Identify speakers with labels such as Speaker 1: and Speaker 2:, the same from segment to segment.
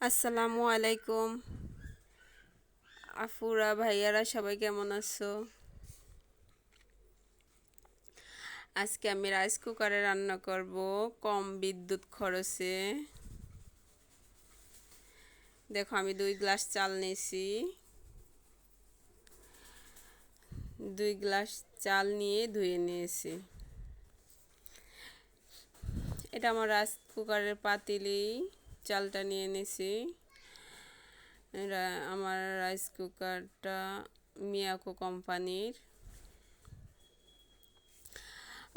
Speaker 1: আসসালামু আলাইকুম আফুরা ভাইয়ারা সবাই কেমন আছো? আজকে আমি রাইস কুকারে রান্না করব কম বিদ্যুৎ খরচে। দেখো আমি 2 গ্লাস চাল নিয়েছি। 2 গ্লাস চাল নিয়ে ধুয়ে নিয়েছি। এটা আমার রাইস কুকারের পাতিলেই চালটা নিয়ে নিয়েছি। এটা আমার রাইস কুকারটা মিয়াকো কোম্পানির।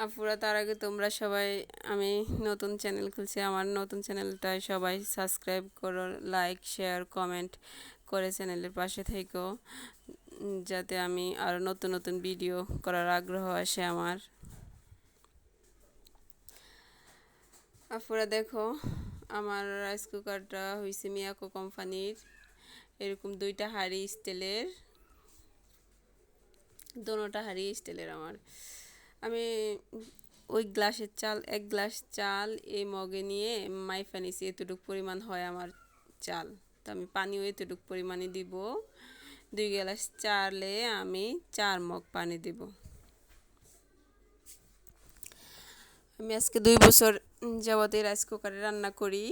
Speaker 1: আপুরা তার আগে তোমরা সবাই, আমি নতুন চ্যানেল খুলছি, আমার নতুন চ্যানেলটায় সবাই সাবস্ক্রাইব করো, লাইক শেয়ার কমেন্ট করে চ্যানেলের পাশে থেকো, যাতে আমি আরও নতুন নতুন ভিডিও করার আগ্রহ আসে আমার। আপুরা দেখো আমার রাইস কুকারটা হয়েছে মিয়াকো কোম্পানির। এরকম 2টা হাঁড়ি স্টিলের, দোনোটা হাঁড়ি স্টিলের আমার। আমি ওই গ্লাসের চাল, 1 গ্লাস চাল এই মগে নিয়ে মাইফা নিছি, এতটুকু পরিমাণ হয় আমার চাল। তো আমি পানিও এতটুকু পরিমাণে দিব। 2 গ্লাস চালে আমি 4 মগ পানি দিব। আমি আজকে 2 বছর যাবতীয় রাইস কুকারে রান্না করি।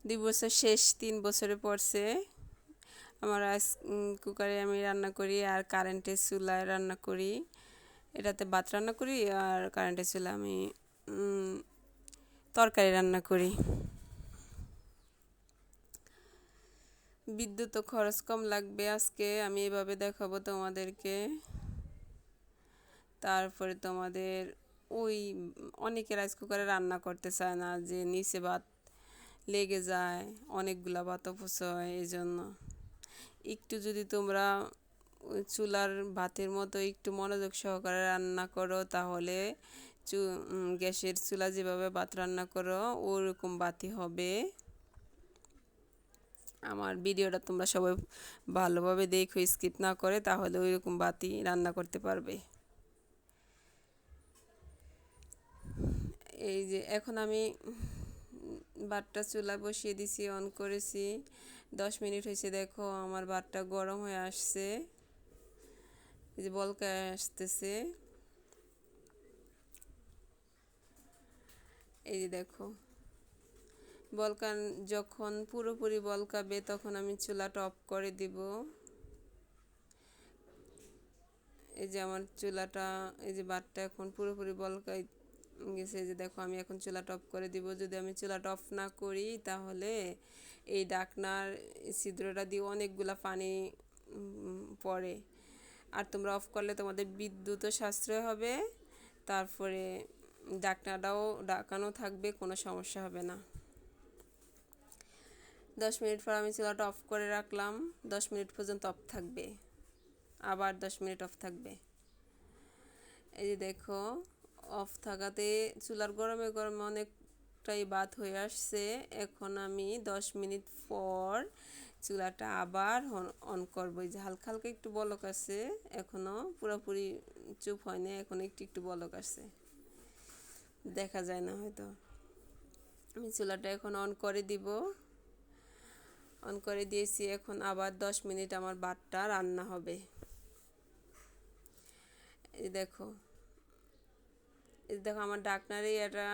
Speaker 1: 2 বছর শেষ, 3 বছরে পড়ছে। আমার রাইস কুকারে আমি রান্না করি আর কারেন্টের চুলায় রান্না করি। এটাতে ভাত রান্না করি আর কারেন্টের চুলা আমি তরকারি রান্না করি। বিদ্যুৎ ও খরচ কম লাগবে। আজকে আমি এভাবে দেখাবো তোমাদেরকে। তারপরে তোমাদের ওই অনেকে রাইস কুকারে রান্না করতে চায় না, যে নিচে ভাত লেগে যায়, অনেকগুলা ভাত অপচয়। এই জন্য একটু যদি তোমরা ওই চুলার ভাতের মতো একটু মনোযোগ সহকারে রান্না করো, তাহলে গ্যাসের চুলা যেভাবে ভাত রান্না করো ওরকম ভাতই হবে। আমার ভিডিওটা তোমরা সবাই ভালোভাবে দেখো, স্কিপ না করে, তাহলে ওই রকম ভাতই রান্না করতে পারবে। এই যে এখন আমি ভাতটা চুলায় বসিয়ে দিছি, অন করেছি। 10 মিনিট হয়েছে। দেখো আমার ভাতটা গরম হয়ে আসছে, এই যে বলকায় আসতেছে। এই যে দেখো বলকান যখন পুরোপুরি বলকাবে তখন আমি চুলাটা অফ করে দিব। এই যে আমার চুলাটা, এই যে ভাতটা এখন পুরোপুরি বলকায় গেছে। এই যে দেখো আমি এখন চুলাটা অফ করে দিব। যদি আমি চুলাটা অফ না করি তাহলে এই ঢাকনার ছিদ্রটা দিয়ে অনেকগুলা পানি পড়ে। আর তোমরা অফ করলে তোমাদের বিদ্যুৎও সাশ্রয় হবে, তারপরে ঢাকনাটাও ঢাকানো থাকবে, কোনো সমস্যা হবে না। 10 মিনিট পর আমি চুলাটা অফ করে রাখলাম। 10 মিনিট পর্যন্ত অফ থাকবে, আবার 10 মিনিট অফ থাকবে। এই যে দেখো অফ থাকাতে চুলার গরমে গরমে অনেকটাই ভাত হয়ে আসছে। এখন আমি 10 মিনিট পর চুলাটা আবার অন করবো। এই যে হালকা হালকা একটু বলক আছে, এখনও পুরোপুরি চুপ হয়নি, এখন একটু একটু বলক আছে, দেখা যায় না হয়তো। আমি চুলাটা এখন অন করে দিব। অন করে দিয়েছি। এখন আবার 10 মিনিট আমার ভাতটা রান্না হবে। এই দেখো, এই দেখো আমার ঢাকনারই এটা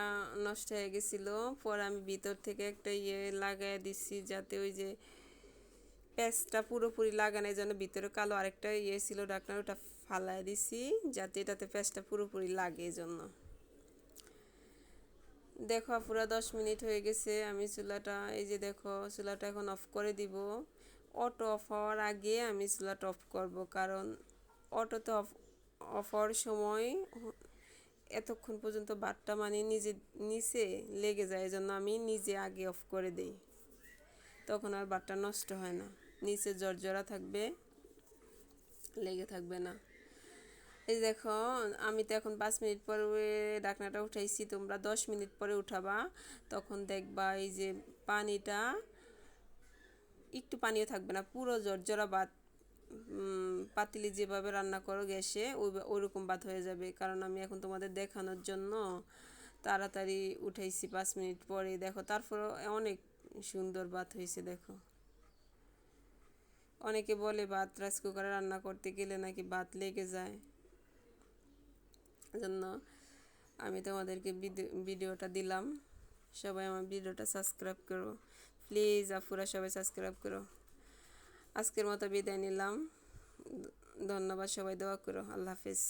Speaker 1: নষ্ট হয়ে গেছিলো। পরে আমি ভিতর থেকে একটা লাগাই দিচ্ছি, যাতে ওই যে প্যাঁচটা পুরোপুরি লাগানোর জন্য ভিতরে কালো আরেকটা ছিল ঢাকনার, ওটা ফালাই দিছি যাতে এটাতে প্যাঁচটা পুরোপুরি লাগে। এই জন্য দেখো পুরো 10 মিনিট হয়ে গেছে। আমি চুলাটা, এই যে দেখো চুলাটা এখন অফ করে দিব। অটো অফ হওয়ার আগে আমি চুলাটা অফ করব, কারণ অটোতে অফ হওয়ার সময় এতক্ষণ পর্যন্ত ভাতটা মানে নিচে লেগে যায়। এই জন্য আমি নিজে আগে অফ করে দিই, তখন আর ভাতটা নষ্ট হয় না, নিচে জর্জরা থাকবে, লেগে থাকবে না। এই দেখো আমি তো এখন 5 মিনিট পরে ঢাকনাটা উঠাইছি। তোমরা 10 মিনিট পরে উঠাবা, তখন দেখবা এই যে পানিটা একটু পানিও থাকবে না, পুরো জর্জরা ভাত। পাতিলি যেভাবে রান্না করো গ্যাসে ওইরকম ভাত হয়ে যাবে। কারণ আমি এখন তোমাদের দেখানোর জন্য তাড়াতাড়ি উঠাইছি 5 মিনিট পরে। দেখো তারপরে অনেক সুন্দর ভাত হয়েছে দেখো। অনেকে বলে ভাত রাইস কুকারে রান্না করতে গেলে নাকি ভাত লেগে যায়, জন্য আমি তোমাদেরকে ভিডিওটা দিলাম। সবাই আমার ভিডিওটা সাবস্ক্রাইব করো প্লিজ, আপুরা সবাই সাবস্ক্রাইব করো। আজকের মতো বিদায় নিলাম, ধন্যবাদ, সবাই দোয়া করো, আল্লাহ হাফেজ।